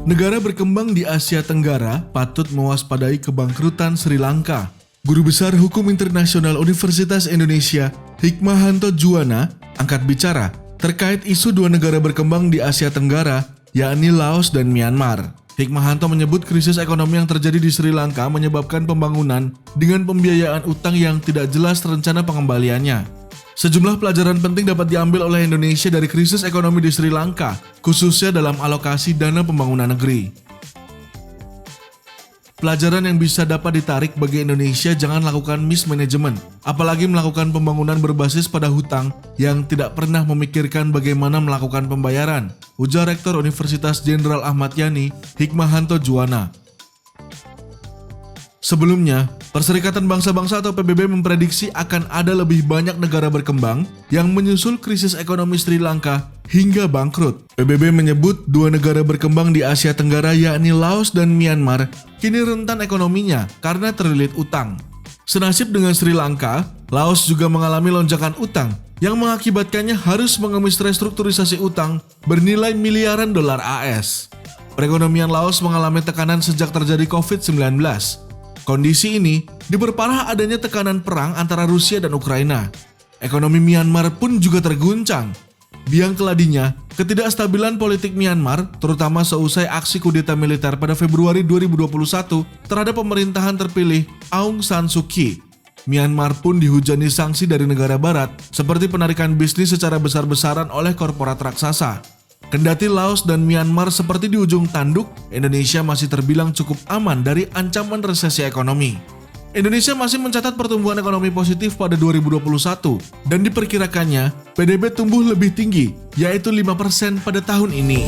Negara berkembang di Asia Tenggara patut mewaspadai kebangkrutan Sri Lanka. Guru Besar Hukum Internasional Universitas Indonesia, Hikmahanto Juwana, angkat bicara terkait isu dua negara berkembang di Asia Tenggara, yakni Laos dan Myanmar. Hikmahanto menyebut krisis ekonomi yang terjadi di Sri Lanka menyebabkan pembangunan dengan pembiayaan utang yang tidak jelas rencana pengembaliannya. Sejumlah pelajaran penting dapat diambil oleh Indonesia dari krisis ekonomi di Sri Lanka, khususnya dalam alokasi dana pembangunan negeri. Pelajaran yang bisa dapat ditarik bagi Indonesia, jangan lakukan mismanagement, apalagi melakukan pembangunan berbasis pada hutang yang tidak pernah memikirkan bagaimana melakukan pembayaran, ujar Rektor Universitas Jenderal Ahmad Yani, Hikmahanto Juwana. Sebelumnya, Perserikatan Bangsa-Bangsa atau PBB memprediksi akan ada lebih banyak negara berkembang yang menyusul krisis ekonomi Sri Lanka hingga bangkrut. PBB menyebut dua negara berkembang di Asia Tenggara yakni Laos dan Myanmar kini rentan ekonominya karena terlilit utang. Senasib dengan Sri Lanka, Laos juga mengalami lonjakan utang yang mengakibatkannya harus mengemis restrukturisasi utang bernilai miliaran dolar AS. Perekonomian Laos mengalami tekanan sejak terjadi COVID-19. Kondisi ini diperparah adanya tekanan perang antara Rusia dan Ukraina. Ekonomi Myanmar pun juga terguncang. Biang keladinya, ketidakstabilan politik Myanmar, terutama seusai aksi kudeta militer pada Februari 2021 terhadap pemerintahan terpilih Aung San Suu Kyi. Myanmar pun dihujani sanksi dari negara barat, seperti penarikan bisnis secara besar-besaran oleh korporat raksasa. Kendati Laos dan Myanmar seperti di ujung tanduk, Indonesia masih terbilang cukup aman dari ancaman resesi ekonomi. Indonesia masih mencatat pertumbuhan ekonomi positif pada 2021 dan diperkirakannya PDB tumbuh lebih tinggi, yaitu 5% pada tahun ini.